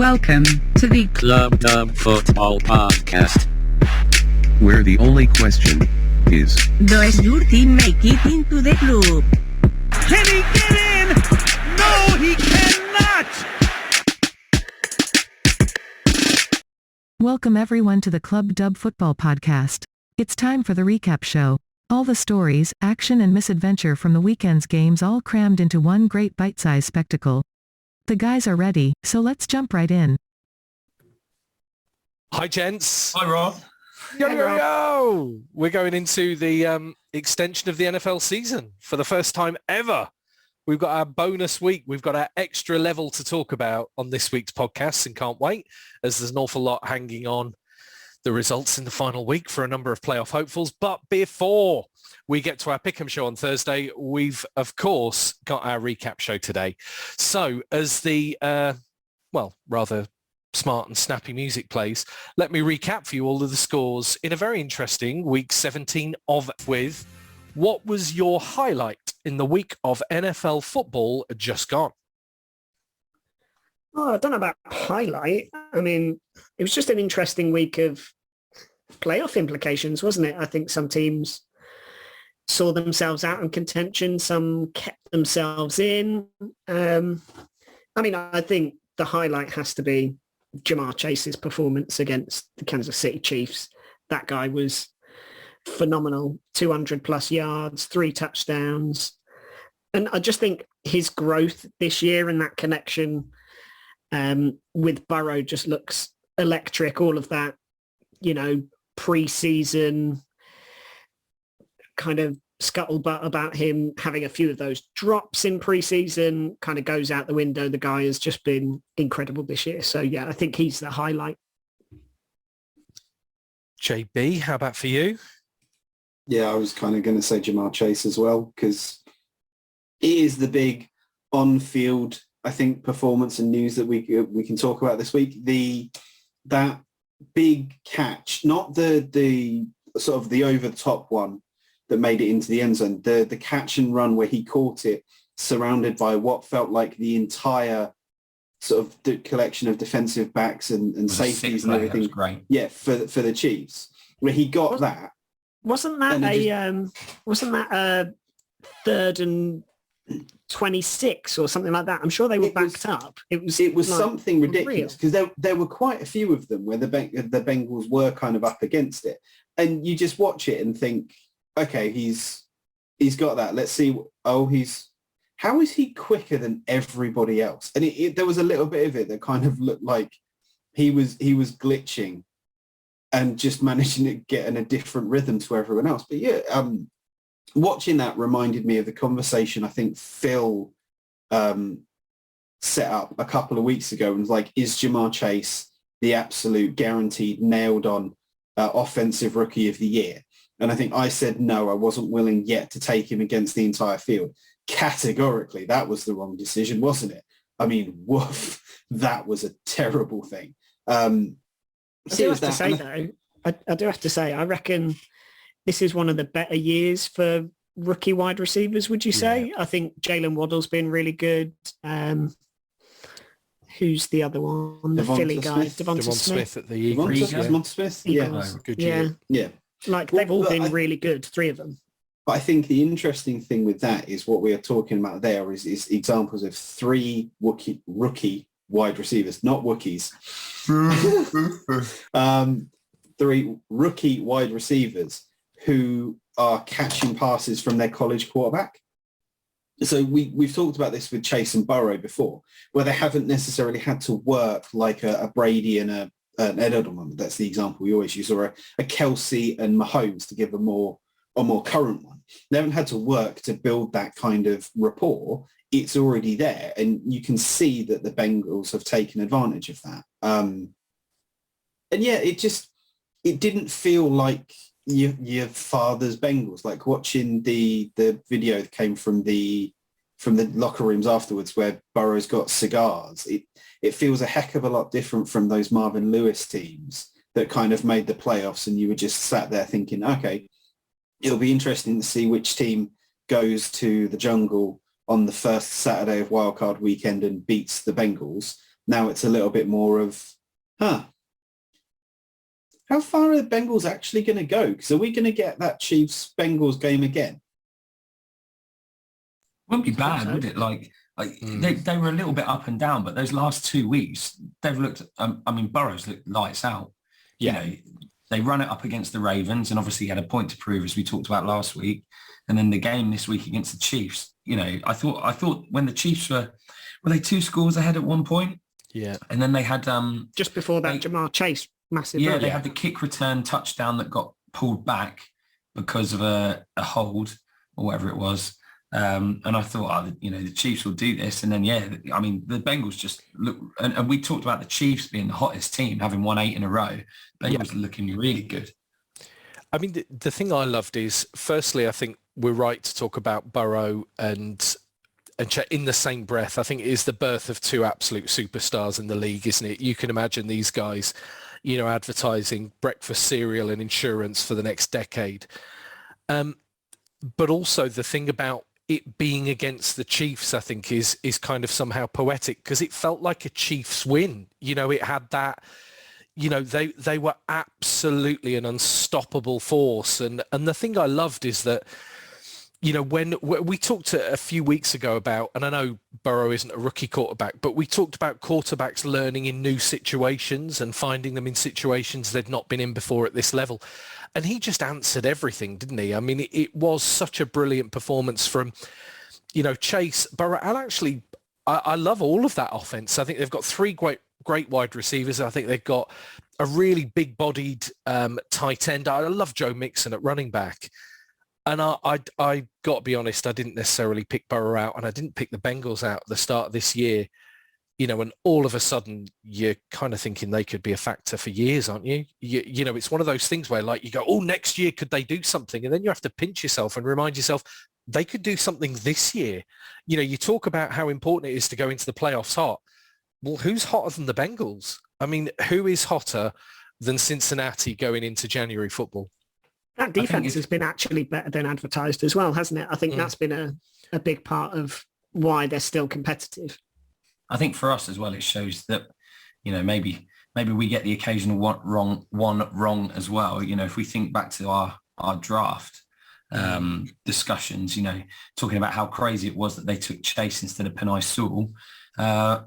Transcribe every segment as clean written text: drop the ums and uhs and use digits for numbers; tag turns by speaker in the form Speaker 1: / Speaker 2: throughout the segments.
Speaker 1: Welcome to the
Speaker 2: Club Dub Football Podcast,
Speaker 3: where the only question is,
Speaker 1: Does your team make it into the club?
Speaker 4: Can he get in? No, he cannot!
Speaker 5: Welcome everyone to the Club Dub Football Podcast. It's time for the recap show. All the stories, action and misadventure from the weekend's games all crammed into one great bite-sized spectacle. The guys are ready, so let's jump right in.
Speaker 6: Hi, gents.
Speaker 4: Hi, Rob.
Speaker 6: Yo! We're going into the extension of the NFL season for the first time ever. We've got our bonus week. We've got our extra level to talk about on this week's podcast and can't wait, as there's an awful lot hanging on the results in the final week for a number of playoff hopefuls. But before we get to our Pick'em show on Thursday, we've, of course, got our recap show today. So as the, rather smart and snappy music plays, let me recap for you all of the scores in a very interesting week 17 with what was your highlight in the week of NFL football just gone?
Speaker 7: Oh, I don't know about highlight. I mean, it was just an interesting week of playoff implications, wasn't it? I think some teams saw themselves out in contention. Some kept themselves in. I think the highlight has to be Ja'Marr Chase's performance against the Kansas City Chiefs. That guy was phenomenal. 200 plus yards, 3 touchdowns. And I just think his growth this year and that connection with Burrow just looks electric. All of that, pre-season kind of scuttlebutt about him having a few of those drops in pre-season kind of goes out the window. The guy has just been incredible this year. So, yeah, I think he's the highlight.
Speaker 6: JB, how about for you?
Speaker 8: Yeah, I was kind of going to say Ja'Marr Chase as well, because he is the big on-field, I think, performance and news that we can talk about this week. That big catch, not the sort of the over-the-top one that made it into the end zone, the catch and run where he caught it surrounded by what felt like the entire sort of collection of defensive backs and safeties and everything.
Speaker 9: Great. Yeah,
Speaker 8: for the Chiefs, where he got that.
Speaker 7: Wasn't that a 3rd and 26 or something like that? I'm sure they were backed up. It was like
Speaker 8: something ridiculous, because there were quite a few of them where the Bengals were kind of up against it, and you just watch it and think, okay, he's got that. Let's see. How is he quicker than everybody else? And there was a little bit of it that kind of looked like he was glitching and just managing to get in a different rhythm to everyone else. But yeah, watching that reminded me of the conversation I think Phil set up a couple of weeks ago, and was like, is Ja'Marr Chase the absolute guaranteed nailed on offensive rookie of the year? And I think I said, no, I wasn't willing yet to take him against the entire field. Categorically, that was the wrong decision, wasn't it? I mean, woof, that was a terrible thing. I do
Speaker 7: have to say, I reckon this is one of the better years for rookie wide receivers, would you say? Yeah. I think Jalen Waddle's been really good. Who's the other one? The Philly guy. Devonta
Speaker 6: Smith at the Eagles.
Speaker 8: Devonta Smith? Yeah.
Speaker 6: Good year.
Speaker 8: Yeah.
Speaker 7: Like, they've all been really good, 3 of them.
Speaker 8: But I think the interesting thing with that is what we are talking about there is examples of 3 rookie wide receivers, not Wookiees. 3 rookie wide receivers who are catching passes from their college quarterback. So we've talked about this with Chase and Burrow before, where they haven't necessarily had to work like a Brady and an Ed Edelman. That's the example we always use, or a Kelsey and Mahomes, to give a more current one. They haven't had to work to build that kind of rapport. It's already there, and you can see that the Bengals have taken advantage of that. And yeah, it didn't feel like your father's Bengals. Like watching the video that came from the locker rooms afterwards, where Burrow's got cigars. It feels a heck of a lot different from those Marvin Lewis teams that kind of made the playoffs, and you were just sat there thinking, okay, it'll be interesting to see which team goes to the jungle on the first Saturday of wildcard weekend and beats the Bengals. Now it's a little bit more of, how far are the Bengals actually going to go? Because are we going to get that Chiefs-Bengals game again?
Speaker 9: Wouldn't be bad, would it? They were a little bit up and down, but those last 2 weeks, they've looked, Burrow's looked lights out.
Speaker 6: Yeah.
Speaker 9: You know, they run it up against the Ravens and obviously he had a point to prove, as we talked about last week. And then the game this week against the Chiefs, you know, I thought when the Chiefs were they 2 scores ahead at one point?
Speaker 6: Yeah.
Speaker 9: And then they had...
Speaker 7: just before that, Jamar Chase, massive.
Speaker 9: Yeah, they had the kick return touchdown that got pulled back because of a hold or whatever it was. And I thought, the Chiefs will do this. And then, the Bengals just look, and we talked about the Chiefs being the hottest team, having won 8 in a row. Bengals looking really good.
Speaker 6: I mean, the thing I loved is, firstly, I think we're right to talk about Burrow and in the same breath. I think it is the birth of 2 absolute superstars in the league, isn't it? You can imagine these guys, advertising breakfast cereal and insurance for the next decade. But also the thing about it being against the Chiefs, I think, is kind of somehow poetic, because it felt like a Chiefs win. It had that, they were absolutely an unstoppable force. And the thing I loved is that, when we talked a few weeks ago about, and I know Burrow isn't a rookie quarterback, but we talked about quarterbacks learning in new situations and finding them in situations they'd not been in before at this level. And he just answered everything, didn't he? I mean, it was such a brilliant performance from, Chase, Burrow, and actually, I love all of that offense. I think they've got 3 great wide receivers. I think they've got a really big-bodied tight end. I love Joe Mixon at running back. And I got to be honest, I didn't necessarily pick Burrow out, and I didn't pick the Bengals out at the start of this year. And all of a sudden you're kind of thinking they could be a factor for years, aren't you? It's one of those things where you go, oh, next year, could they do something? And then you have to pinch yourself and remind yourself they could do something this year. You talk about how important it is to go into the playoffs hot. Well, who's hotter than the Bengals? I mean, who is hotter than Cincinnati going into January football?
Speaker 7: That defense has been actually better than advertised as well, hasn't it? I think that's been a big part of why they're still competitive.
Speaker 9: I think for us as well, it shows that, maybe we get the occasional one wrong as well. If we think back to our draft discussions, talking about how crazy it was that they took Chase instead of Penei Sewell,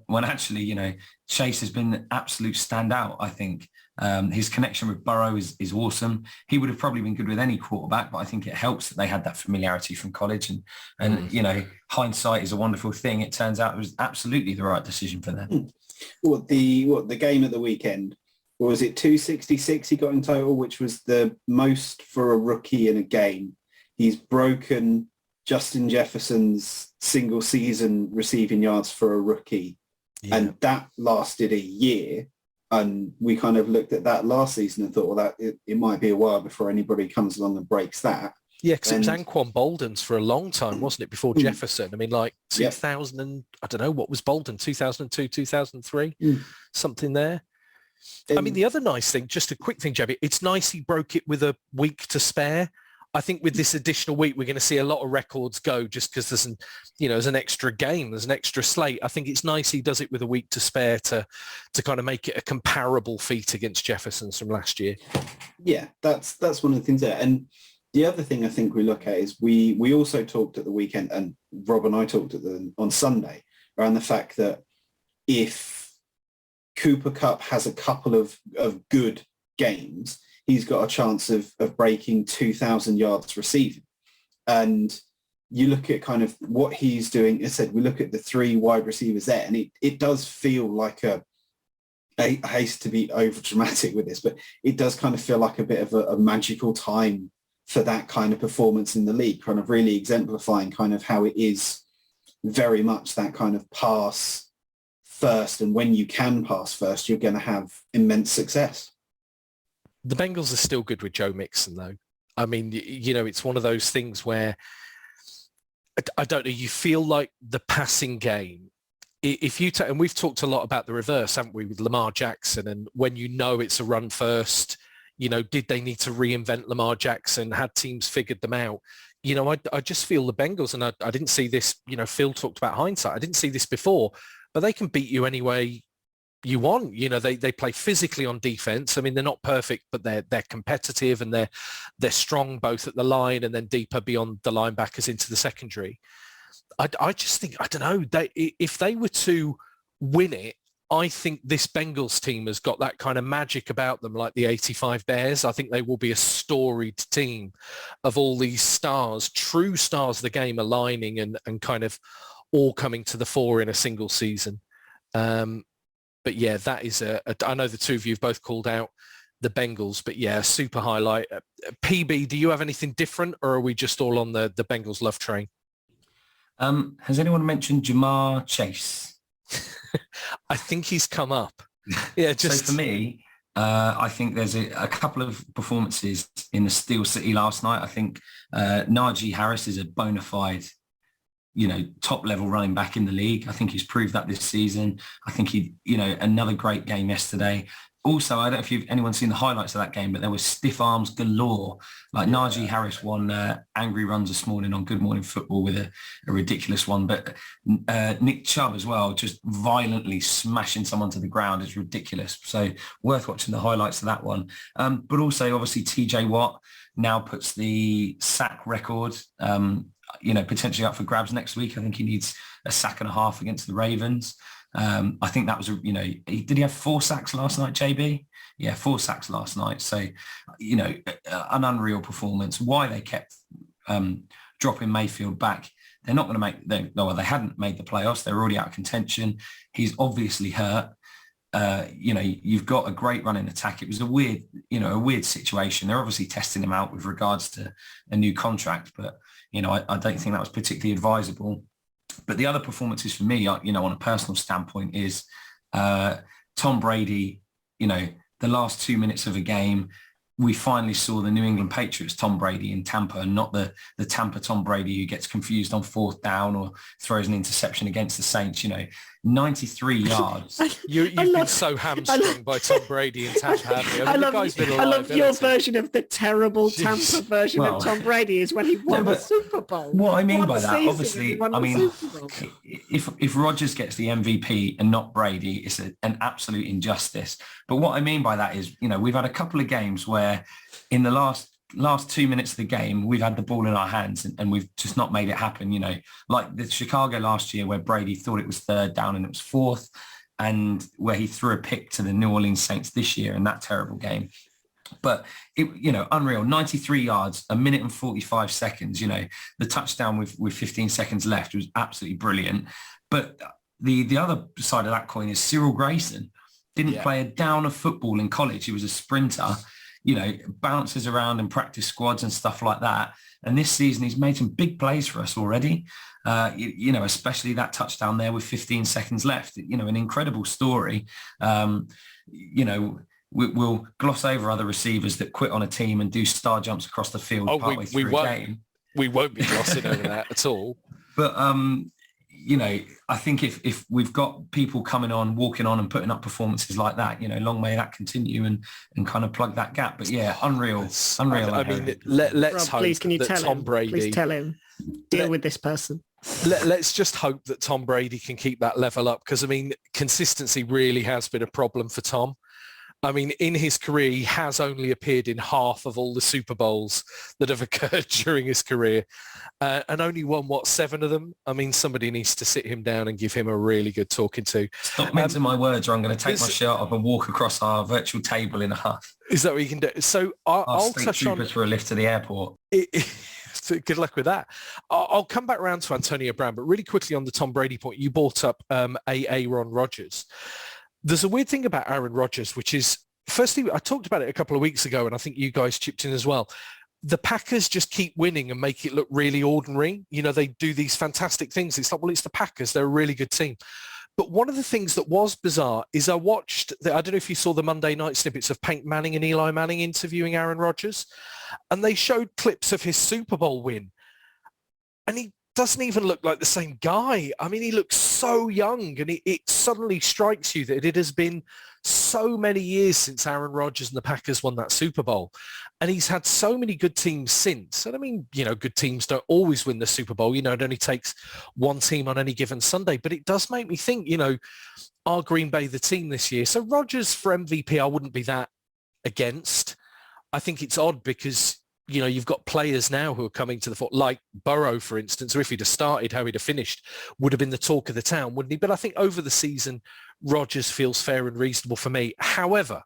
Speaker 9: when actually, Chase has been an absolute standout, I think. His connection with Burrow is awesome. He would have probably been good with any quarterback, but I think it helps that they had that familiarity from college. And hindsight is a wonderful thing. It turns out it was absolutely the right decision for them.
Speaker 8: The game at the weekend, or was it 266 he got in total, which was the most for a rookie in a game? He's broken Justin Jefferson's single season receiving yards for a rookie. Yeah. And that lasted a year. And we kind of looked at that last season and thought, well, that it might be a while before anybody comes along and breaks that.
Speaker 6: Yeah, because it was Anquan Bolden's for a long time, wasn't it, before Jefferson? I mean, 2000 and, I don't know, what was Bolden, 2002, 2003, something there. I mean, the other nice thing, just a quick thing, Jebby, it's nice he broke it with a week to spare. I think with this additional week, we're going to see a lot of records go just because there's an extra game, there's an extra slate. I think it's nice he does it with a week to spare to kind of make it a comparable feat against Jefferson's from last year.
Speaker 8: Yeah, that's one of the things there. And the other thing I think we look at is we also talked at the weekend, and Rob and I talked on Sunday, around the fact that if Cooper Kupp has a couple of good games, he's got a chance of breaking 2,000 yards receiving. And you look at kind of what he's doing. As I said, we look at the 3 wide receivers there, and it does feel like I hate to be over dramatic with this, but it does kind of feel like a bit of a magical time for that kind of performance in the league, kind of really exemplifying kind of how it is very much that kind of pass first. And when you can pass first, you're going to have immense success.
Speaker 6: The Bengals are still good with Joe Mixon, though. I mean, it's one of those things where, I don't know, you feel like the passing game, if you and we've talked a lot about the reverse, haven't we, with Lamar Jackson, and when it's a run first, did they need to reinvent Lamar Jackson? Had teams figured them out? I just feel the Bengals, and I didn't see this, Phil talked about hindsight. I didn't see this before, but they can beat you anyway you want. You know, they play physically on defense. I mean, they're not perfect, but they're competitive and they're strong both at the line and then deeper beyond the linebackers into the secondary. I just think, I don't know, if they were to win it, I think this Bengals team has got that kind of magic about them, like the 85 Bears. I think they will be a storied team of all these stars, true stars of the game aligning and kind of all coming to the fore in a single season. But yeah, that is I know the two of you have both called out the Bengals, but yeah, super highlight. PB, do you have anything different, or are we just all on the Bengals love train?
Speaker 9: Has anyone mentioned Jamar Chase?
Speaker 6: I think he's come up. Yeah, just
Speaker 9: so for me, I think there's a couple of performances in the Steel City last night. I think Najee Harris is a bona fide, top level running back in the league. I think he's proved that this season. I think he, another great game yesterday. Also, I don't know if anyone's seen the highlights of that game, but there was stiff arms galore. Like Najee Harris won Angry Runs this morning on Good Morning Football with a ridiculous one. But Nick Chubb as well, just violently smashing someone to the ground is ridiculous. So worth watching the highlights of that one. But also, obviously, TJ Watt now puts the sack record, potentially up for grabs next week. I think he needs a sack and a half against the Ravens. I think that was, did he have 4 sacks last night, JB? Yeah, 4 sacks last night. So, an unreal performance. Why they kept dropping Mayfield back. They're not going to they hadn't made the playoffs. They're already out of contention. He's obviously hurt. You've got a great running attack. It was a weird situation. They're obviously testing him out with regards to a new contract, but, I don't think that was particularly advisable. But the other performances for me, on a personal standpoint, is Tom Brady, the last 2 minutes of a game, we finally saw the New England Patriots Tom Brady in Tampa, and not the Tampa Tom Brady who gets confused on 4th down or throws an interception against the Saints. 93 yards.
Speaker 6: You've been so hamstrung by Tom Brady in Tampa, haven't you?
Speaker 7: I love your version of the terrible Tampa version of Tom Brady is when he won the Super Bowl.
Speaker 9: What I mean by that, obviously, if Rodgers gets the MVP and not Brady, it's an absolute injustice. But what I mean by that is, we've had a couple of games where in the last 2 minutes of the game, we've had the ball in our hands and we've just not made it happen, like the Chicago last year where Brady thought it was 3rd down and it was 4th, and where he threw a pick to the New Orleans Saints this year in that terrible game. But, unreal, 93 yards, 1 minute and 45 seconds, the touchdown with 15 seconds left was absolutely brilliant. But the other side of that coin is Cyril Grayson. Didn't play a down of football in college. He was a sprinter. Bounces around in practice squads and stuff like that. And this season, he's made some big plays for us already, especially that touchdown there with 15 seconds left, an incredible story. We'll gloss over other receivers that quit on a team and do star jumps across the field partway through a game.
Speaker 6: We won't be glossing over that at all.
Speaker 9: But, I think if we've got people coming on, walking on and putting up performances like that, long may that continue and kind of plug that gap. But yeah, unreal.
Speaker 6: I mean, let's hope
Speaker 7: please, can you
Speaker 6: that
Speaker 7: tell
Speaker 6: Tom
Speaker 7: him?
Speaker 6: Brady...
Speaker 7: Please tell him. Deal with this person.
Speaker 6: Let's just hope that Tom Brady can keep that level up, because, I mean, consistency really has been a problem for Tom. I mean, in his career, he has only appeared in half of all the Super Bowls that have occurred during his career, and only won, 7 of them? I mean, somebody needs to sit him down and give him a really good talking to.
Speaker 9: Stop mincing my words, or I'm going to take my shirt off and walk across our virtual table in a huff.
Speaker 6: Is that what you can do? So I'll touch on...
Speaker 9: for a lift to the airport.
Speaker 6: Good luck with that. I'll come back around to Antonio Brown, but really quickly on the Tom Brady point, you brought up Aaron Rodgers. There's a weird thing about Aaron Rodgers, which is, firstly, I talked about it a couple of weeks ago, and I think you guys chipped in as well. The Packers just keep winning and make it look really ordinary. They do these fantastic things. It's like, well, it's the Packers. They're a really good team. But one of the things that was bizarre is I watched, I don't know if you saw the Monday night snippets of Peyton Manning and Eli Manning interviewing Aaron Rodgers, and they showed clips of his Super Bowl win. And he doesn't even look like the same guy. I mean, he looks so young, and it suddenly strikes you that it has been so many years since Aaron Rodgers and the Packers won that Super Bowl. And he's had so many good teams since. And I mean, good teams don't always win the Super Bowl. It only takes one team on any given Sunday. But it does make me think, are Green Bay the team this year? So Rodgers for MVP, I wouldn't be that against. I think it's odd because you've got players now who are coming to the fore, like Burrow, for instance, or if he'd have started, how he'd have finished would have been the talk of the town, wouldn't he? But I think over the season, Rodgers feels fair and reasonable for me. However,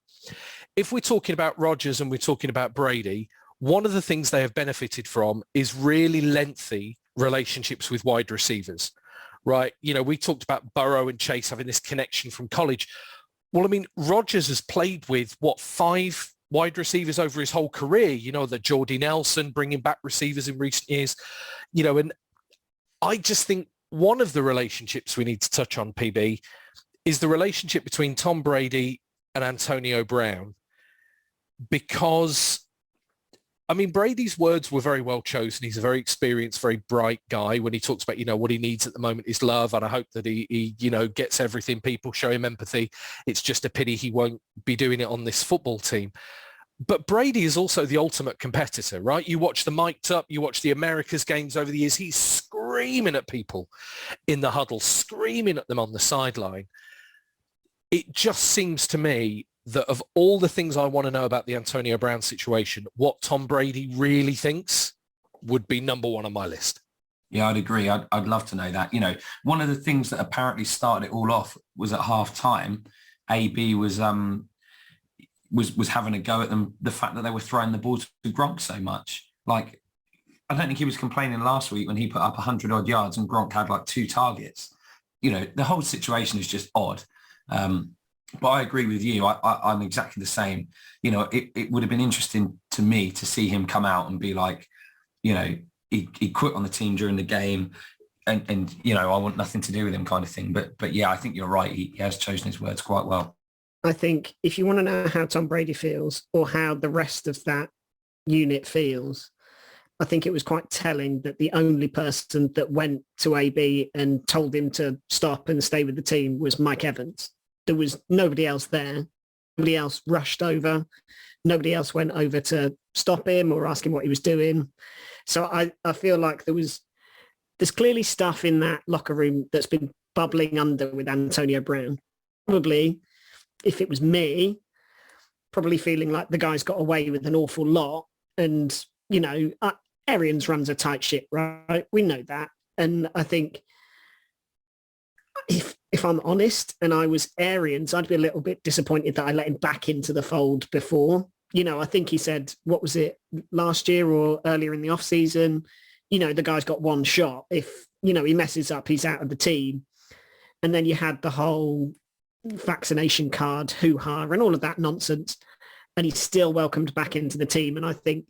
Speaker 6: if we're talking about Rodgers and we're talking about Brady, one of the things they have benefited from is really lengthy relationships with wide receivers, right? We talked about Burrow and Chase having this connection from college. Well, I mean, Rodgers has played with, 5 wide receivers over his whole career, the Jordy Nelson, bringing back receivers in recent years, and I just think one of the relationships we need to touch on, PB, is the relationship between Tom Brady and Antonio Brown, because, I mean, Brady's words were very well chosen. He's a very experienced, very bright guy when he talks about, what he needs at the moment is love. And I hope that he gets everything. People show him empathy. It's just a pity he won't be doing it on this football team. But Brady is also the ultimate competitor, right? You watch the mic'd up, you watch the Americas games over the years. He's screaming at people in the huddle, screaming at them on the sideline. It just seems to me that of all the things I want to know about the Antonio Brown situation, what Tom Brady really thinks would be number one on my list.
Speaker 9: Yeah, I'd agree. I'd love to know that. One of the things that apparently started it all off was at half time, AB was having a go at them, the fact that they were throwing the ball to Gronk so much. Like, I don't think he was complaining last week when he put up 100 odd yards and Gronk had like 2 targets. The whole situation is just odd. But I agree with you. I'm exactly the same. It would have been interesting to me to see him come out and be like, he quit on the team during the game and I want nothing to do with him kind of thing. But yeah, I think you're right. He has chosen his words quite well.
Speaker 7: I think if you want to know how Tom Brady feels or how the rest of that unit feels, I think it was quite telling that the only person that went to AB and told him to stop and stay with the team was Mike Evans. There was nobody else there. Nobody else rushed over. Nobody else went over to stop him or ask him what he was doing. So I feel like there's clearly stuff in that locker room that's been bubbling under with Antonio Brown. Probably, if it was me, probably feeling like the guy's got away with an awful lot. And, Arians runs a tight ship, right? We know that. And I think if I'm honest and I was Arians, I'd be a little bit disappointed that I let him back into the fold before. I think he said, what was it, last year or earlier in the off season, the guy's got one shot. If, he messes up, he's out of the team. And then you had the whole vaccination card hoo-ha and all of that nonsense. And he's still welcomed back into the team. And I think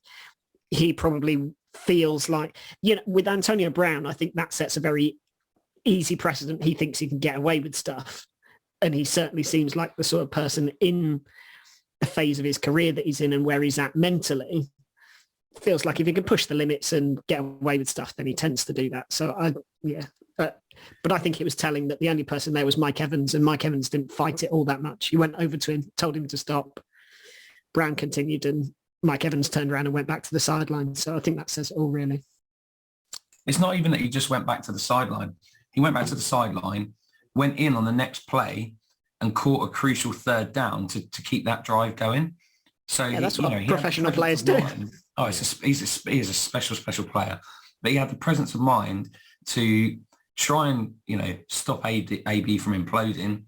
Speaker 7: he probably feels like, with Antonio Brown, I think that sets a very easy precedent. He thinks he can get away with stuff. And he certainly seems like the sort of person in the phase of his career that he's in and where he's at mentally. Feels like if he can push the limits and get away with stuff, then he tends to do that. So but I think it was telling that the only person there was Mike Evans, and Mike Evans didn't fight it all that much. He went over to him, told him to stop. Brown continued, and Mike Evans turned around and went back to the sideline. So I think that says it all, really.
Speaker 9: It's not even that he just went back to the sideline. He went back to the sideline, went in on the next play and caught a crucial third down to keep that drive going. So
Speaker 7: yeah, that's what professional players do.
Speaker 9: Oh, he is a special player. But he had the presence of mind to try and, stop AB from imploding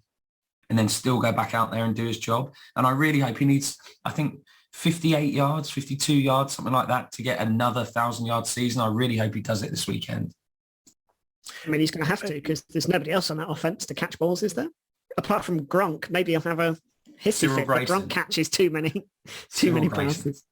Speaker 9: and then still go back out there and do his job. And I really hope he needs, I think, 58 yards, 52 yards, something like that, to get another 1,000-yard season. I really hope he does it this weekend.
Speaker 7: I mean, he's going to have to, because there's nobody else on that offense to catch balls, is there? Apart from Gronk, maybe he'll have a hissy fit, but Gronk catches too many passes.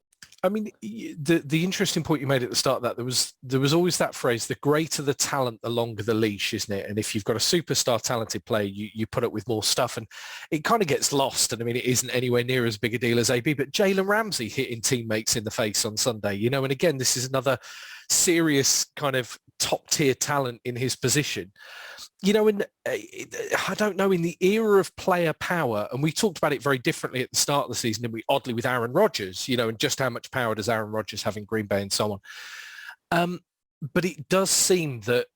Speaker 6: I mean, the interesting point you made at the start of that, there was always that phrase, the greater the talent, the longer the leash, isn't it? And if you've got a superstar talented player, you put up with more stuff, and it kind of gets lost. And I mean, it isn't anywhere near as big a deal as AB, but Jalen Ramsey hitting teammates in the face on Sunday, and again, this is another serious kind of top tier talent in his position. You know, I don't know, in the era of player power, and we talked about it very differently at the start of the season, didn't we, oddly, with Aaron Rodgers, you know, and just how much power does Aaron Rodgers have in Green Bay and so on. But it does seem that,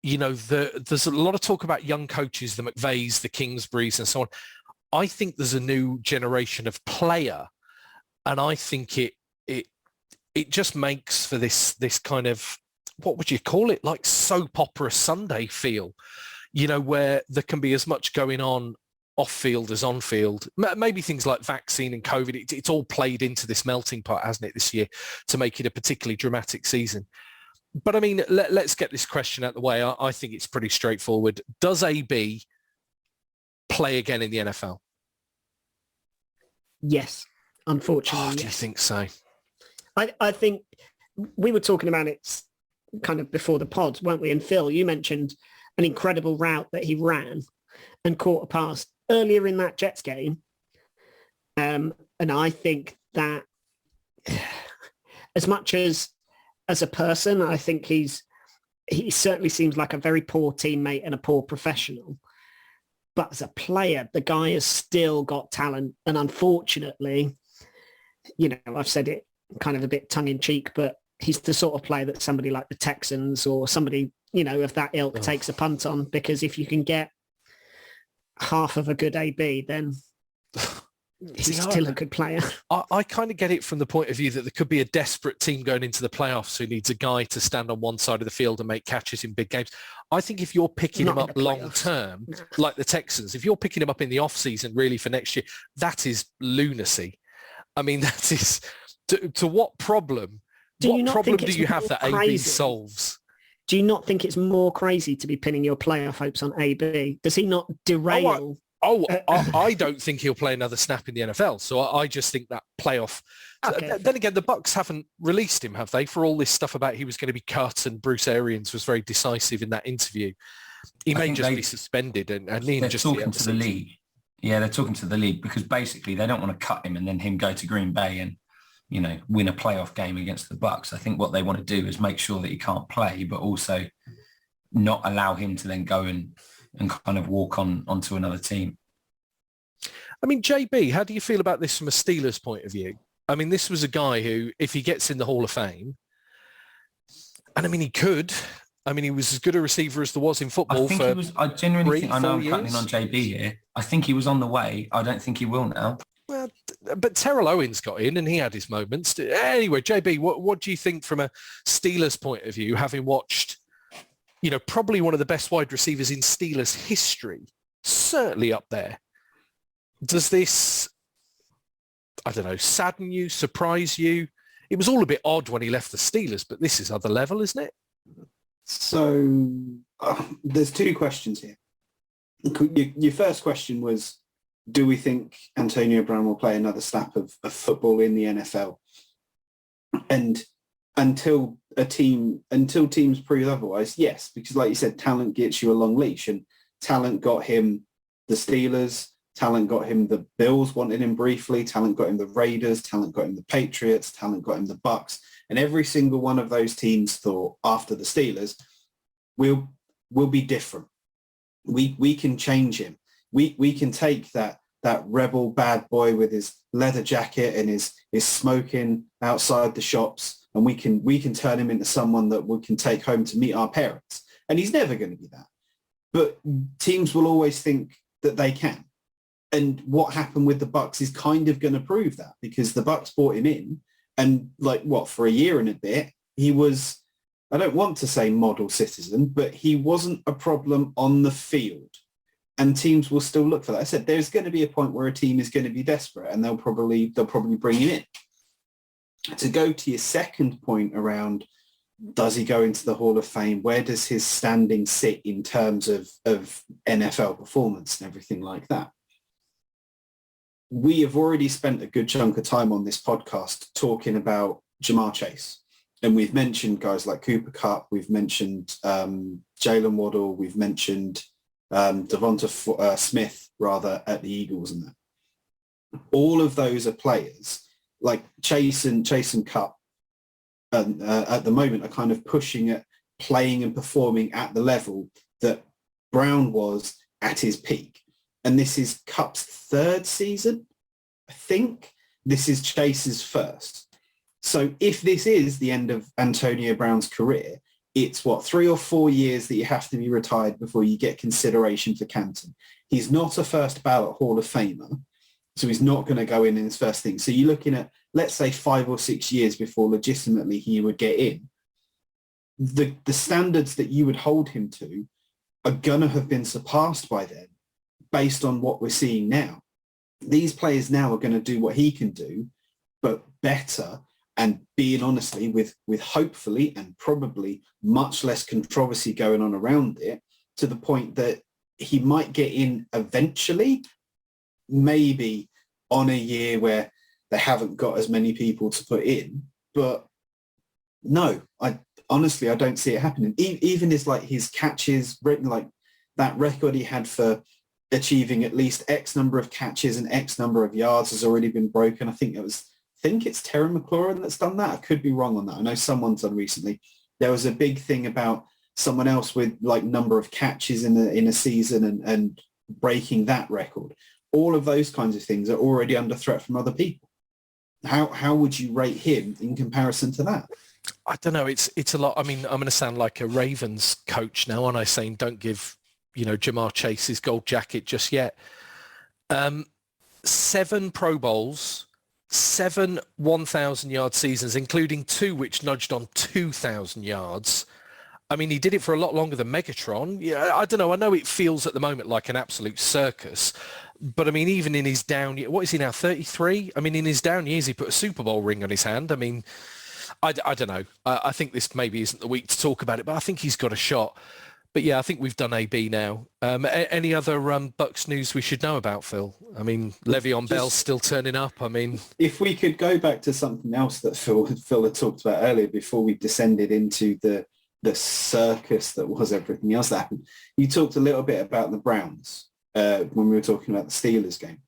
Speaker 6: you know, there's a lot of talk about young coaches, the McVays, the Kingsburys and so on. I think there's a new generation of player, and I think it just makes for this kind of, what would you call it, like soap opera Sunday feel, you know, where there can be as much going on off field as on field. Maybe things like vaccine and COVID, it's all played into this melting pot, hasn't it, this year, to make it a particularly dramatic season. But I mean, let's get this question out of the way. I think it's pretty straightforward. Does AB play again in the NFL?
Speaker 7: Yes, unfortunately.
Speaker 6: Do you think so?
Speaker 7: I think we were talking about it kind of before the pod, weren't we? And Phil, you mentioned an incredible route that he ran and caught a pass earlier in that Jets game. And I think that as much as a person, I think he certainly seems like a very poor teammate and a poor professional. But as a player, the guy has still got talent. And unfortunately, you know, I've said it kind of a bit tongue in cheek, but he's the sort of player that somebody like the Texans or somebody, you know, of that ilk takes a punt on, because if you can get half of a good AB, then he's still a good player.
Speaker 6: I kind of get it from the point of view that there could be a desperate team going into the playoffs who needs a guy to stand on one side of the field and make catches in big games. I think if you're picking him up long term, like the Texans, if you're picking him up in the off season really for next year, that is lunacy. I mean, that is to what problem? What problem do you have that AB solves?
Speaker 7: Do you not think it's more crazy to be pinning your playoff hopes on AB? Does he not derail?
Speaker 6: I don't think he'll play another snap in the NFL. So I just think that playoff. Okay. Then again, the Bucs haven't released him, have they? For all this stuff about he was going to be cut, and Bruce Arians was very decisive in that interview. He may just be suspended, and Liam just
Speaker 9: talking to the league. Yeah, they're talking to the league because basically they don't want to cut him and then him go to Green Bay and, you know, win a playoff game against the Bucs. I think what they want to do is make sure that he can't play, but also not allow him to then go and kind of walk onto another team.
Speaker 6: I mean, JB, how do you feel about this from a Steelers point of view? I mean, this was a guy who, if he gets in the Hall of Fame, and I mean, he could. I mean, he was as good a receiver as there was in football.
Speaker 9: I genuinely think, I know I'm cutting in on JB here. I think he was on the way. I don't think he will now.
Speaker 6: Well, but Terrell Owens got in and he had his moments. Anyway, JB, what do you think from a Steelers point of view, having watched, you know, probably one of the best wide receivers in Steelers history, certainly up there? Does this, I don't know, sadden you, surprise you? It was all a bit odd when he left the Steelers, but this is other level, isn't it?
Speaker 8: So there's two questions here. Your first question was, do we think Antonio Brown will play another snap of football in the NFL? And until teams prove otherwise, yes, because like you said, talent gets you a long leash, and talent got him the Steelers, talent got him the Bills, wanted him briefly, talent got him the Raiders, talent got him the Patriots, talent got him the Bucs, and every single one of those teams thought after the Steelers, we'll be different. We can change him. We can take that rebel bad boy with his leather jacket and his smoking outside the shops, and we can turn him into someone that we can take home to meet our parents. And he's never going to be that. But teams will always think that they can. And what happened with the Bucs is kind of going to prove that, because the Bucs brought him in, and for a year and a bit, he was, I don't want to say model citizen, but he wasn't a problem on the field. And teams will still look for that. I said there's going to be a point where a team is going to be desperate, and they'll probably bring him in. To go to your second point around, does he go into the Hall of Fame? Where does his standing sit in terms of NFL performance and everything like that? We have already spent a good chunk of time on this podcast talking about Ja'Marr Chase. And we've mentioned guys like Cooper Kupp. We've mentioned Jalen Waddle. We've mentioned Devonta Smith, rather, at the Eagles and that. All of those are players like Chase and Kupp at the moment are kind of pushing at playing and performing at the level that Brown was at his peak. And this is Cup's third season, I think. This is Chase's first. So if this is the end of Antonio Brown's career, it's 3 or 4 years that you have to be retired before you get consideration for Canton. He's not a first ballot Hall of Famer, so he's not going to go in his first thing. So you're looking at, let's say, 5 or 6 years before legitimately he would get in. The standards that you would hold him to are going to have been surpassed by then based on what we're seeing now. These players now are going to do what he can do, but better, and being honestly with hopefully and probably much less controversy going on around it, to the point that he might get in eventually, maybe on a year where they haven't got as many people to put in. But no, I don't see it happening. Even his catches, written like that record he had for achieving at least X number of catches and X number of yards has already been broken. I think it's Terry McLaurin that's done that. I could be wrong on that. I know someone's done recently. There was a big thing about someone else with like number of catches in a season and breaking that record. All of those kinds of things are already under threat from other people. How would you rate him in comparison to that?
Speaker 6: I don't know. It's a lot. I mean, I'm going to sound like a Ravens coach now, and I'm saying don't give, Jamar Chase his gold jacket just yet. 7 Pro Bowls, 7 1,000-yard seasons, including 2 which nudged on 2,000 yards. I mean, he did it for a lot longer than Megatron. Yeah, I don't know. I know it feels at the moment like an absolute circus, but I mean, even in his down year, what is he now, 33? I mean, in his down years, he put a Super Bowl ring on his hand. I mean, I don't know. I think this maybe isn't the week to talk about it, but I think he's got a shot. But yeah, I think we've done AB now. Any other Bucks news we should know about, Phil? I mean, Le'Veon Bell's still turning up. I mean,
Speaker 8: if we could go back to something else that Phil had talked about earlier before we descended into the circus that was everything else that happened. You talked a little bit about the Browns when we were talking about the Steelers game.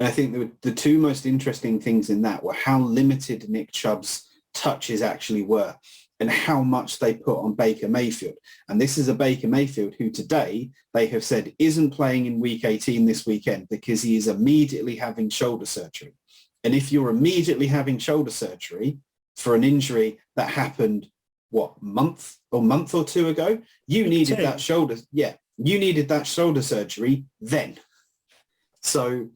Speaker 8: And I think the two most interesting things in that were how limited Nick Chubb's touches actually were and how much they put on Baker Mayfield. And this is a Baker Mayfield who today they have said isn't playing in week 18 this weekend because he is immediately having shoulder surgery. And if you're immediately having shoulder surgery for an injury that happened, month or two ago, you needed that shoulder. Yeah, you needed that shoulder surgery then. So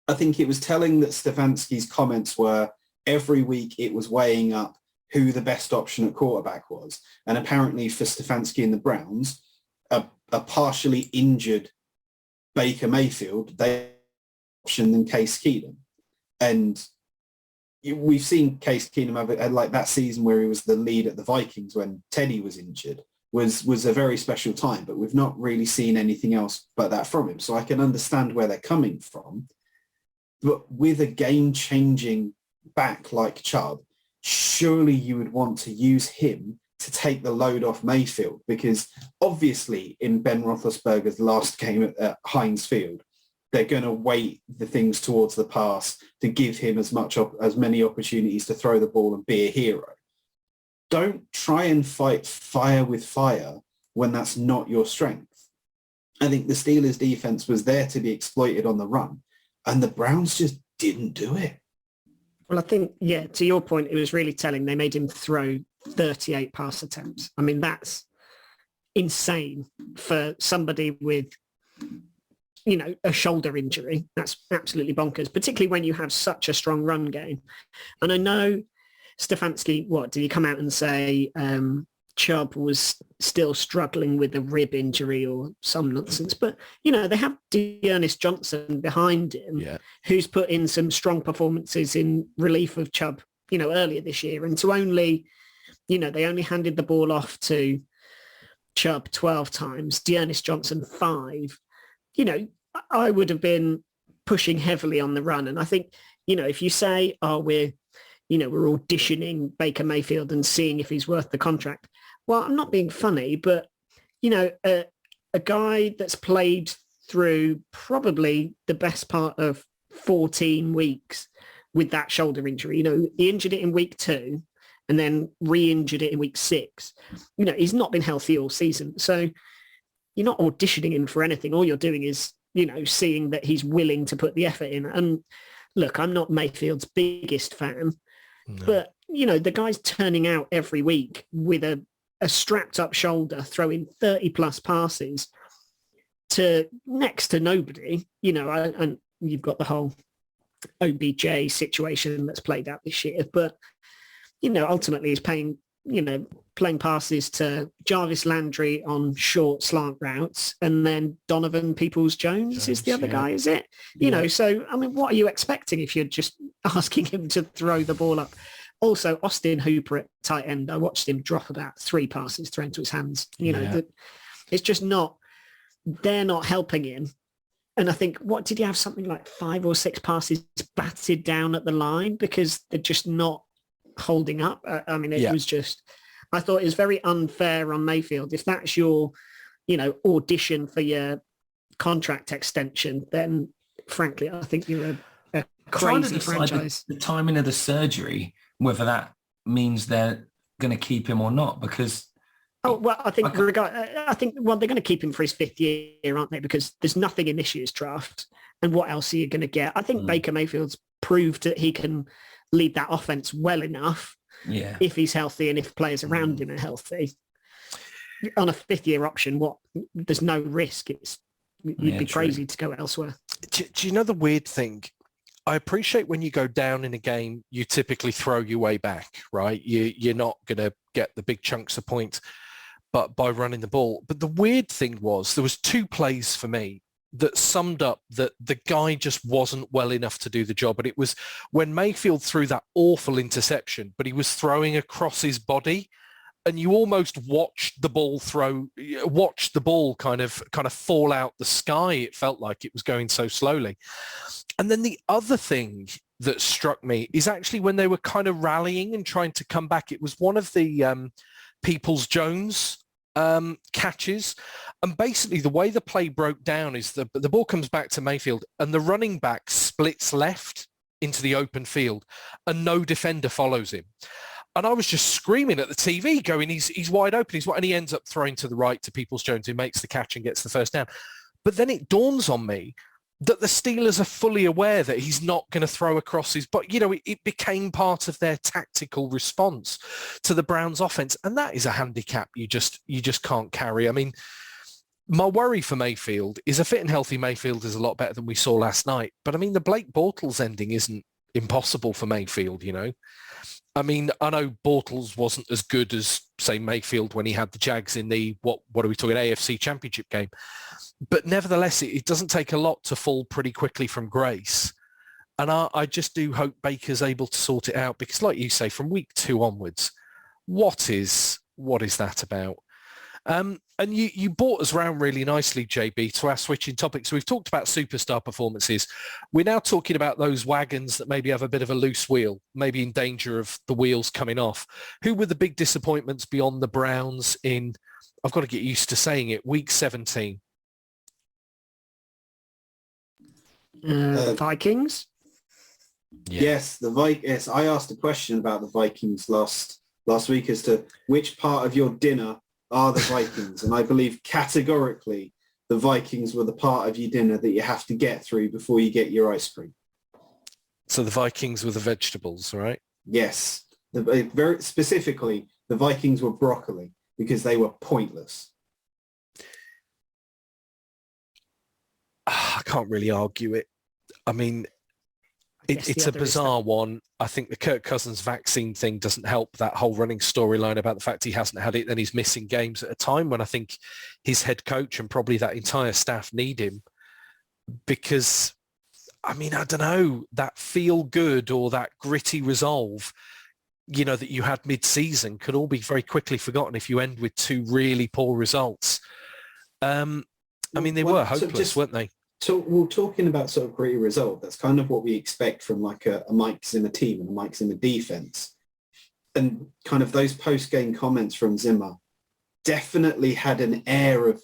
Speaker 8: I think it was telling that Stefanski's comments were every week it was weighing up who the best option at quarterback was. And apparently for Stefanski and the Browns, a partially injured Baker Mayfield, they option than Case Keenum. And we've seen Case Keenum have like that season where he was the lead at the Vikings when Teddy was injured was a very special time, but we've not really seen anything else but that from him. So I can understand where they're coming from. But with a game-changing back like Chubb, surely you would want to use him to take the load off Mayfield, because obviously in Ben Roethlisberger's last game at Heinz Field, they're going to weight the things towards the pass to give him as many opportunities to throw the ball and be a hero. Don't try and fight fire with fire when that's not your strength. I think the Steelers' defense was there to be exploited on the run, and the Browns just didn't do it.
Speaker 7: Well, I think, to your point, it was really telling. They made him throw 38 pass attempts. I mean, that's insane for somebody with, a shoulder injury. That's absolutely bonkers, particularly when you have such a strong run game. And I know Stefanski, did he come out and say Chubb was still struggling with a rib injury or some nonsense? But, they have Dearness Johnson behind him, who's put in some strong performances in relief of Chubb, earlier this year. And to only, they only handed the ball off to Chubb 12 times, Dearness Johnson 5. I would have been pushing heavily on the run. And I think, if you say, we're auditioning Baker Mayfield and seeing if he's worth the contract. Well, I'm not being funny, but, a guy that's played through probably the best part of 14 weeks with that shoulder injury, he injured it in week 2 and then re-injured it in week 6. He's not been healthy all season. So you're not auditioning him for anything. All you're doing is, seeing that he's willing to put the effort in. And look, I'm not Mayfield's biggest fan, but, the guy's turning out every week with a strapped up shoulder, throwing 30 plus passes to next to nobody, and you've got the whole OBJ situation that's played out this year. But, ultimately he's playing passes to Jarvis Landry on short slant routes, and then Donovan Peoples-Jones is the other guy, is it? So, what are you expecting if you're just asking him to throw the ball up? Also, Austin Hooper at tight end, I watched him drop about 3 passes thrown to his hands. It's just not, they're not helping him. And I think, what did he have? Something like 5 or 6 passes batted down at the line because they're just not holding up. It was just, I thought it was very unfair on Mayfield. If that's your, audition for your contract extension, then frankly, I think you're a crazy franchise.
Speaker 9: The timing of the surgery, whether that means they're going to keep him or not, because
Speaker 7: I think they're going to keep him for his 5th year, aren't they? Because there's nothing in this year's draft, and what else are you going to get? I think Baker Mayfield's proved that he can lead that offense well enough if he's healthy and if players around him are healthy. On a 5th year option, there's no risk. You'd be crazy to go elsewhere.
Speaker 6: Do you know the weird thing? I appreciate when you go down in a game, you typically throw your way back, right? You're not going to get the big chunks of points, but by running the ball. But the weird thing was there was 2 plays for me that summed up that the guy just wasn't well enough to do the job. And it was when Mayfield threw that awful interception, but he was throwing across his body, and you almost watched the ball kind of fall out the sky. It felt like it was going so slowly. And then the other thing that struck me is actually when they were kind of rallying and trying to come back, it was one of the Peoples-Jones catches. And basically the way the play broke down is the ball comes back to Mayfield and the running back splits left into the open field and no defender follows him. And I was just screaming at the TV going, he's wide open. And he ends up throwing to the right to Peoples-Jones, who makes the catch and gets the first down. But then it dawns on me that the Steelers are fully aware that he's not going to throw across his, but it became part of their tactical response to the Browns offense. And that is a handicap you just can't carry. I mean, my worry for Mayfield is a fit and healthy Mayfield is a lot better than we saw last night. But I mean, the Blake Bortles ending isn't impossible for Mayfield, I mean, I know Bortles wasn't as good as, say, Mayfield when he had the Jags in the, what are we talking, AFC Championship game. But nevertheless, it doesn't take a lot to fall pretty quickly from grace. And I just do hope Baker's able to sort it out because, like you say, from week 2 onwards, what is that about? And you brought us around really nicely, JB, to our switching topics. So we've talked about superstar performances. We're now talking about those wagons that maybe have a bit of a loose wheel, maybe in danger of the wheels coming off. Who were the big disappointments beyond the Browns in, I've got to get used to saying it, week 17?
Speaker 7: Vikings?
Speaker 6: Yeah.
Speaker 8: Yes, the Vikings. I asked a question about the Vikings last week as to which part of your dinner are the Vikings. And I believe categorically the Vikings were the part of your dinner that you have to get through before you get your ice cream.
Speaker 6: So the Vikings were the vegetables, right?
Speaker 8: Yes. Very specifically, the Vikings were broccoli because they were pointless.
Speaker 6: I can't really argue it. I mean, it's a bizarre one. I think the Kirk Cousins vaccine thing doesn't help that whole running storyline about the fact he hasn't had it and he's missing games at a time when I think his head coach and probably that entire staff need him because, I mean, I don't know, that feel good or that gritty resolve, that you had mid-season could all be very quickly forgotten if you end with 2 really poor results. I mean, they were hopeless, weren't they?
Speaker 8: So we're talking about sort of gritty result. That's kind of what we expect from like a Mike Zimmer team and a Mike Zimmer defense. And kind of those post-game comments from Zimmer definitely had an air of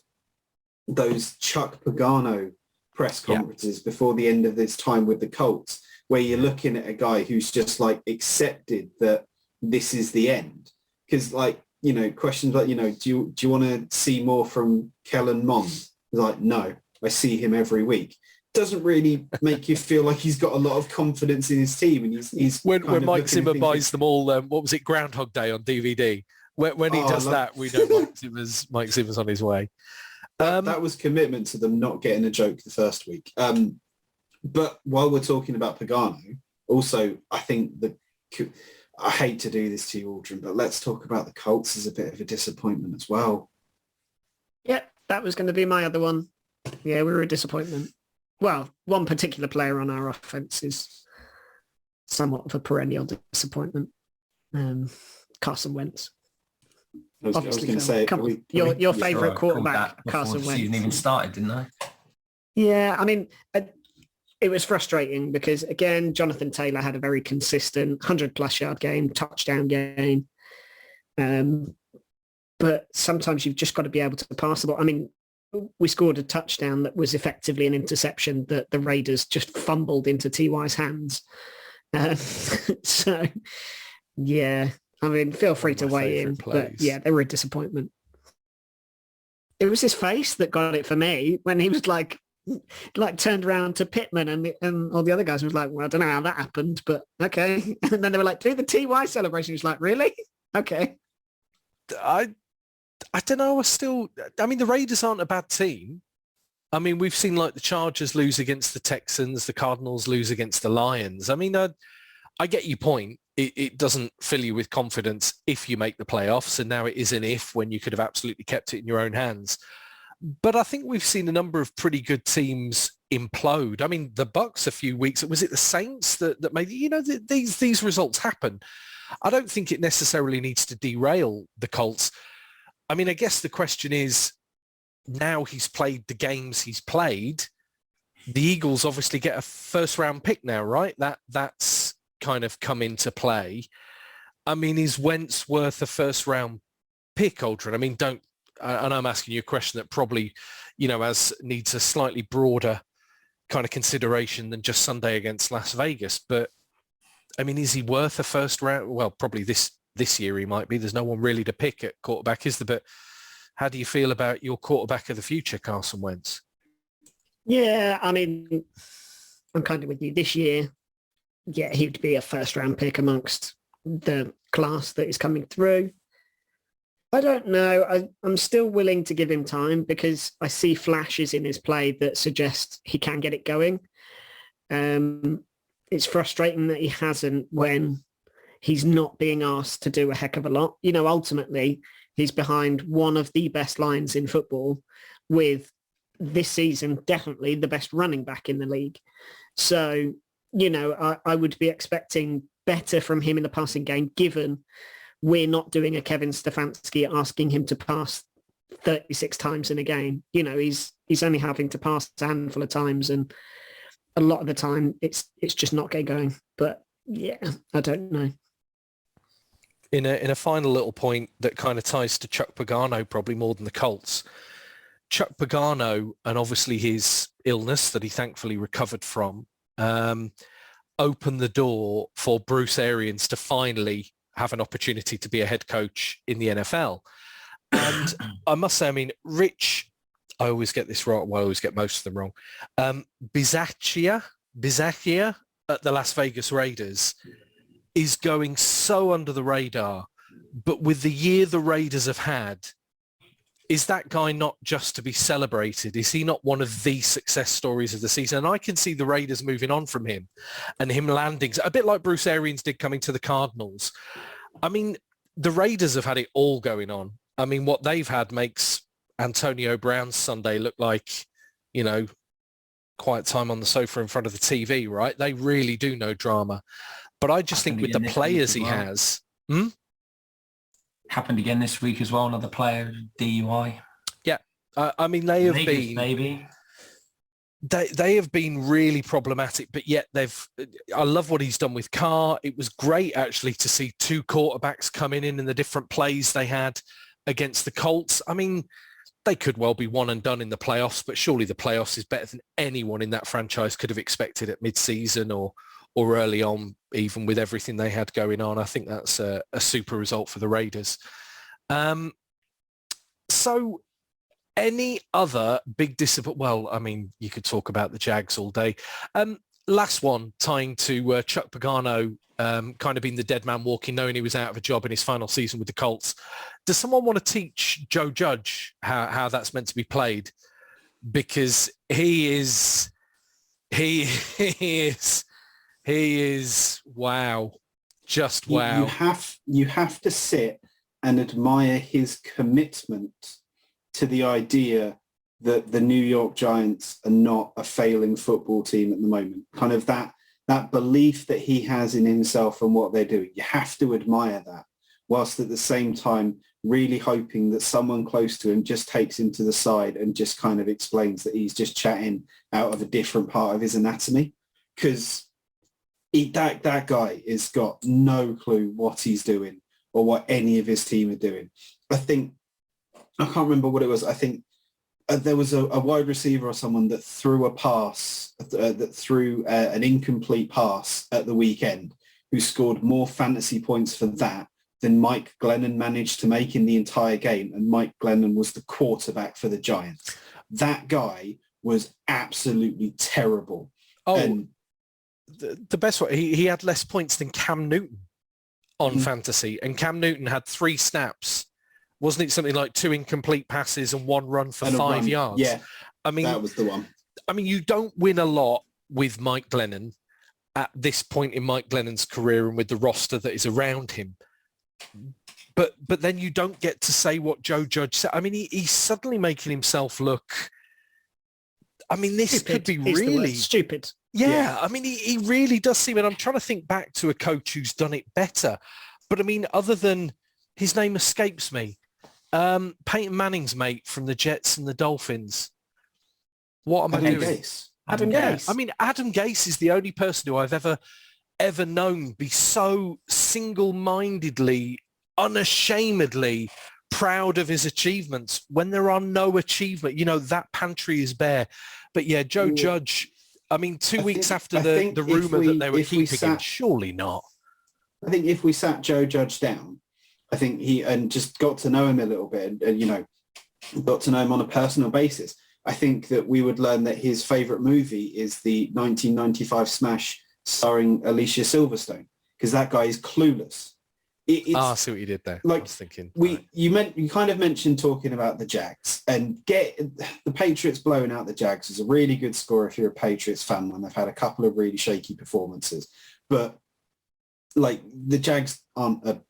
Speaker 8: those Chuck Pagano press conferences before the end of his time with the Colts, where you're looking at a guy who's just like accepted that this is the end? Because questions like, do you want to see more from Kellen Mond? Like, no, I see him every week. Doesn't really make you feel like he's got a lot of confidence in his team, and he's
Speaker 6: when Mike Zimmer buys them all. What was it, Groundhog Day on DVD? When he does that, we know Mike Zimmer's on his way.
Speaker 8: That was commitment to them not getting a joke the first week. But while we're talking about Pagano, also I think I hate to do this to you, Aldrin, but let's talk about the Colts as a bit of a disappointment as well.
Speaker 7: Yeah, that was going to be my other one. Yeah, we were a disappointment. Well, one particular player on our offense is somewhat of a perennial disappointment. Carson Wentz.
Speaker 8: I was going to say,
Speaker 7: your favourite quarterback, Carson Wentz.
Speaker 9: The season even started, didn't I?
Speaker 7: Yeah, I mean, it was frustrating because, again, Jonathan Taylor had a very consistent 100-plus yard game, touchdown game. But sometimes you've just got to be able to pass the ball. I mean, we scored a touchdown that was effectively an interception that the Raiders just fumbled into T.Y.'s hands. So, yeah, I mean, feel free to weigh in. But, yeah, they were a disappointment. It was his face that got it for me when he was like turned around to Pittman and all the other guys was like, well, I don't know how that happened, but okay. And then they were like, do the TY celebration. He was like, really? Okay.
Speaker 6: I don't know. I mean, the Raiders aren't a bad team. I mean, we've seen like the Chargers lose against the Texans, the Cardinals lose against the Lions. I mean, I get your point. It doesn't fill you with confidence if you make the playoffs, and now it is an if when you could have absolutely kept it in your own hands. But I think we've seen a number of pretty good teams implode. I mean, the Bucks a few weeks, was it the Saints that made, these results happen. I don't think it necessarily needs to derail the Colts. I mean, I guess the question is, now he's played the games he's played, the Eagles obviously get a first round pick now, right? That's kind of come into play. I mean, is Wentz worth a first round pick, Aldrin? I mean, and I'm asking you a question that probably, needs a slightly broader kind of consideration than just Sunday against Las Vegas. But I mean, is he worth a first round? Well, probably this year he might be. There's no one really to pick at quarterback, is there? But how do you feel about your quarterback of the future, Carson Wentz?
Speaker 7: Yeah, I mean, I'm kind of with you. This year, yeah, he'd be a first round pick amongst the class that is coming through. I don't know. I'm still willing to give him time because I see flashes in his play that suggest he can get it going. It's frustrating that he hasn't when he's not being asked to do a heck of a lot. Ultimately, he's behind one of the best lines in football with this season definitely the best running back in the league. So, I would be expecting better from him in the passing game given we're not doing a Kevin Stefanski asking him to pass 36 times in a game. He's only having to pass a handful of times, and a lot of the time it's just not getting going. But yeah, I don't know.
Speaker 6: In a final little point that kind of ties to Chuck Pagano probably more than the Colts. Chuck Pagano, and obviously his illness that he thankfully recovered from, opened the door for Bruce Arians to finally have an opportunity to be a head coach in the NFL. And I must say, I mean, Rich, I always get this wrong. Well, I always get most of them wrong. Bisaccia at the Las Vegas Raiders is going so under the radar. But with the year the Raiders have had, is that guy not just to be celebrated? Is he not one of the success stories of the season? And I can see the Raiders moving on from him and him landing, a bit like Bruce Arians did coming to the Cardinals. I mean, the Raiders have had it all going on. I mean, what they've had makes Antonio Brown's Sunday look like, quiet time on the sofa in front of the TV, right? They really do know drama. But I just think with the players he has...
Speaker 9: Happened again this week as well, another player, DUI.
Speaker 6: Yeah. I mean, they have
Speaker 9: Vegas,
Speaker 6: been...
Speaker 9: maybe.
Speaker 6: They have been really problematic, but yet I love what he's done with Carr. It was great, actually, to see two quarterbacks coming in the different plays they had against the Colts. I mean, they could well be one and done in the playoffs, but surely the playoffs is better than anyone in that franchise could have expected at mid-season or or early on, even with everything they had going on. I think that's a super result for the Raiders. So any other big disappointment? Well, I mean, you could talk about the Jags all day. Last one, tying to Chuck Pagano kind of being the dead man walking, knowing he was out of a job in his final season with the Colts. Does someone want to teach Joe Judge how that's meant to be played? Because he is, wow, just wow.
Speaker 8: You have to sit and admire his commitment to the idea that the New York Giants are not a failing football team at the moment. Kind of that belief that he has in himself and what they're doing. You have to admire that, whilst at the same time really hoping that someone close to him just takes him to the side and just kind of explains that he's just chatting out of a different part of his anatomy. Because that guy has got no clue what he's doing or what any of his team are doing. I can't remember what it was. I think there was a wide receiver or someone that threw a pass, that threw an incomplete pass at the weekend, who scored more fantasy points for that than Mike Glennon managed to make in the entire game. And Mike Glennon was the quarterback for the Giants. That guy was absolutely terrible.
Speaker 6: Oh,
Speaker 8: and
Speaker 6: the best one, he had less points than Cam Newton on fantasy, and Cam Newton had 3 snaps. Wasn't it something like 2 incomplete passes and 1 run for 5 yards?
Speaker 8: Yeah,
Speaker 6: I mean,
Speaker 8: that was the one.
Speaker 6: I mean, you don't win a lot with Mike Glennon at this point in Mike Glennon's career and with the roster that is around him. But then you don't get to say what Joe Judge said. I mean, he's suddenly making himself look... I mean, this
Speaker 7: Stupid
Speaker 6: could be
Speaker 7: is the word,
Speaker 6: really...
Speaker 7: stupid.
Speaker 6: Yeah, I mean, he really does seem... And I'm trying to think back to a coach who's done it better. But I mean, other than... His name escapes me. Peyton Manning's mate from the Jets and the Dolphins. What am I doing?
Speaker 7: Adam Gase.
Speaker 6: I mean, Adam Gase is the only person who I've ever known be so single-mindedly, unashamedly proud of his achievements when there are no achievement. You know, that pantry is bare. But yeah, Joe Judge, I mean, 2 weeks after the rumor that they were keeping him, surely not.
Speaker 8: I think if we sat Joe Judge down, I think and just got to know him a little bit and, you know, got to know him on a personal basis, I think that we would learn that his favorite movie is the 1995 smash starring Alicia Silverstone, because that guy is clueless.
Speaker 6: I see what you did there.
Speaker 8: Like,
Speaker 6: I was thinking.
Speaker 8: You kind of mentioned talking about the Jags, and the Patriots blowing out the Jags is a really good score if you're a Patriots fan when they've had a couple of really shaky performances. But like, the Jags aren't a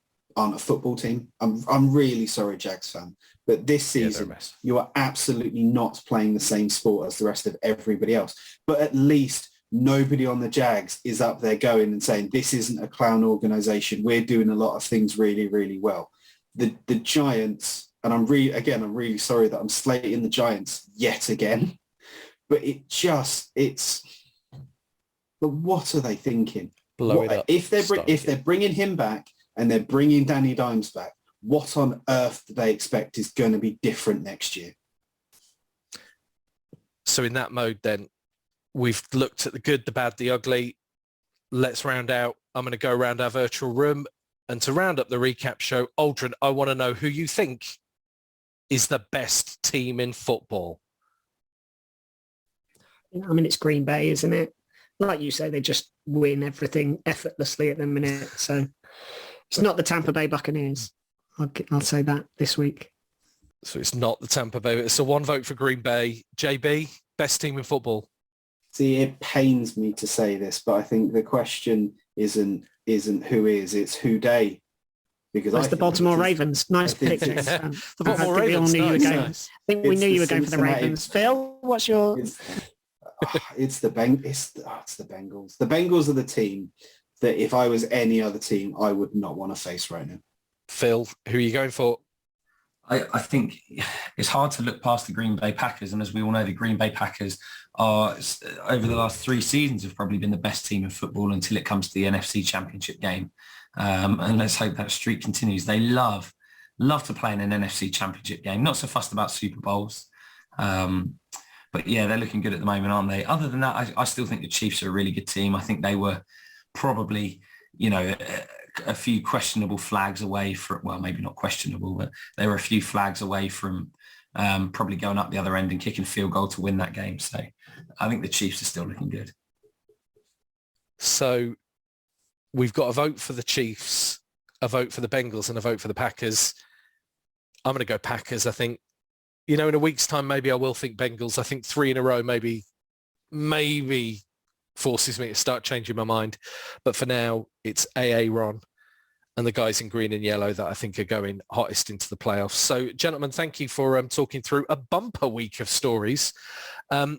Speaker 8: football team. I'm really sorry, Jags fan, but this season you are absolutely not playing the same sport as the rest of everybody else. But at least nobody on the Jags is up there going and saying, this isn't a clown organization. We're doing a lot of things really, really well. The Giants, and I'm really sorry that I'm slating the Giants yet again, but but what are they thinking?
Speaker 6: Blow it up.
Speaker 8: If they're bringing him back and they're bringing Danny Dimes back, what on earth do they expect is going to be different next year?
Speaker 6: So in that mode, then, we've looked at the good, the bad, the ugly. Let's round out. I'm going to go around our virtual room. And to round up the recap show, Aldrin, I want to know who you think is the best team in football.
Speaker 7: I mean, it's Green Bay, isn't it? Like you say, they just win everything effortlessly at the minute. So it's not the Tampa Bay Buccaneers. I'll say that this week.
Speaker 6: So it's not the Tampa Bay. It's a 1 vote for Green Bay. JB, best team in football.
Speaker 8: See, it pains me to say this, but I think the question isn't who is, it's who day. Because
Speaker 7: that's the Baltimore Ravens. Nice pick.
Speaker 6: The Baltimore Ravens.
Speaker 7: I think we knew you were going for the Ravens. Phil, what's your...
Speaker 8: It's the Bengals. The Bengals are the team that if I was any other team, I would not want to face right now.
Speaker 6: Phil, who are you going for?
Speaker 9: I think it's hard to look past the Green Bay Packers. And as we all know, the Green Bay Packers are, over the last 3 seasons, have probably been the best team in football until it comes to the NFC Championship game. And let's hope that streak continues. They love to play in an NFC Championship game. Not so fussed about Super Bowls. But yeah, they're looking good at the moment, aren't they? Other than that, I still think the Chiefs are a really good team. I think they were probably, you know, a few questionable flags away from, well, maybe not questionable, but they were a few flags away from probably going up the other end and kicking a field goal to win that game. So I think the Chiefs are still looking good.
Speaker 6: So we've got a vote for the Chiefs, a vote for the Bengals, and a vote for the Packers. I'm going to go Packers, I think. You know, in a week's time, maybe I will think Bengals. I think 3 in a row maybe forces me to start changing my mind. But for now, it's Ron and the guys in green and yellow that I think are going hottest into the playoffs. So, gentlemen, thank you for talking through a bumper week of stories.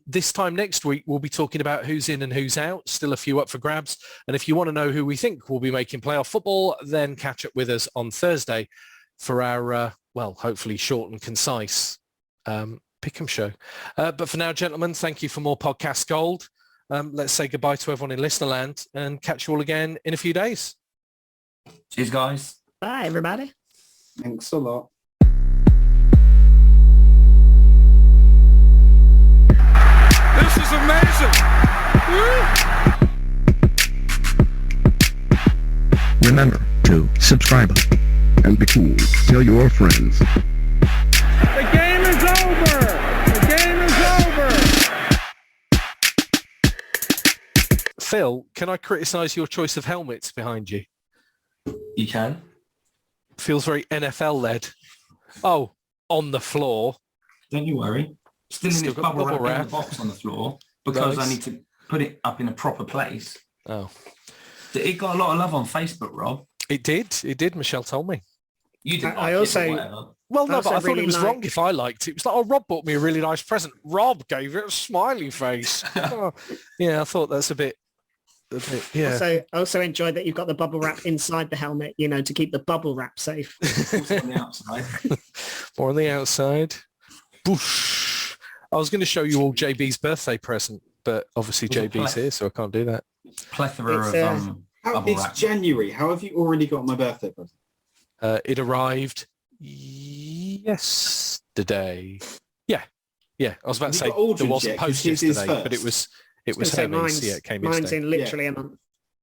Speaker 6: This time next week, we'll be talking about who's in and who's out. Still a few up for grabs. And if you want to know who we think will be making playoff football, then catch up with us on Thursday for our, hopefully short and concise Pick'em show. But for now, gentlemen, thank you for more podcast gold. Let's say goodbye to everyone in Listenerland and catch you all again in a few days.
Speaker 9: Cheers, guys.
Speaker 7: Bye, everybody.
Speaker 8: Thanks a lot.
Speaker 4: This is amazing.
Speaker 3: Remember to subscribe and be cool. Tell your friends.
Speaker 4: The game is over. The game is over.
Speaker 6: Phil, can I criticise your choice of helmets behind you?
Speaker 9: You can.
Speaker 6: Feels very NFL-led. Oh, on the floor.
Speaker 9: Don't you worry. Still in
Speaker 6: Still
Speaker 9: this
Speaker 6: got
Speaker 9: bubble
Speaker 6: bubble
Speaker 9: wrap in
Speaker 6: wrap.
Speaker 9: the box on the floor because
Speaker 6: Nice.
Speaker 9: I need to put it up in a proper place.
Speaker 6: Oh,
Speaker 9: It got a lot of love on Facebook, Rob.
Speaker 6: it did. It did. Michelle told me.
Speaker 9: You didn't
Speaker 7: I
Speaker 9: like
Speaker 7: also-
Speaker 9: it or whatever.
Speaker 6: Well, no,
Speaker 7: Also
Speaker 6: but I thought
Speaker 7: really
Speaker 6: it was
Speaker 7: like-
Speaker 6: wrong if I liked it. It was like, oh, Rob bought me a really nice present. Rob gave it a smiley face. Oh, yeah, I thought that's a bit yeah.
Speaker 7: I also enjoyed that you've got the bubble wrap inside the helmet, you know, to keep the bubble wrap safe.
Speaker 9: Also on the outside.
Speaker 6: More on the outside. Boosh. I was going to show you all JB's birthday present, but obviously
Speaker 9: Was it
Speaker 6: JB's here, so I can't do that.
Speaker 9: Plethora
Speaker 7: It's,
Speaker 9: of bubble
Speaker 8: It's
Speaker 9: wrap.
Speaker 8: January. How have you already got my birthday present?
Speaker 6: It arrived yesterday. Yeah. I was about to
Speaker 8: Have
Speaker 6: say
Speaker 8: you got Aldrin's
Speaker 6: there wasn't
Speaker 8: yet? 'Cause
Speaker 6: post
Speaker 8: his is
Speaker 6: yesterday, but it
Speaker 8: first.
Speaker 6: was
Speaker 7: I was gonna say
Speaker 6: Hermes. Yeah, it came
Speaker 7: mine's
Speaker 6: yesterday.
Speaker 7: in literally a month.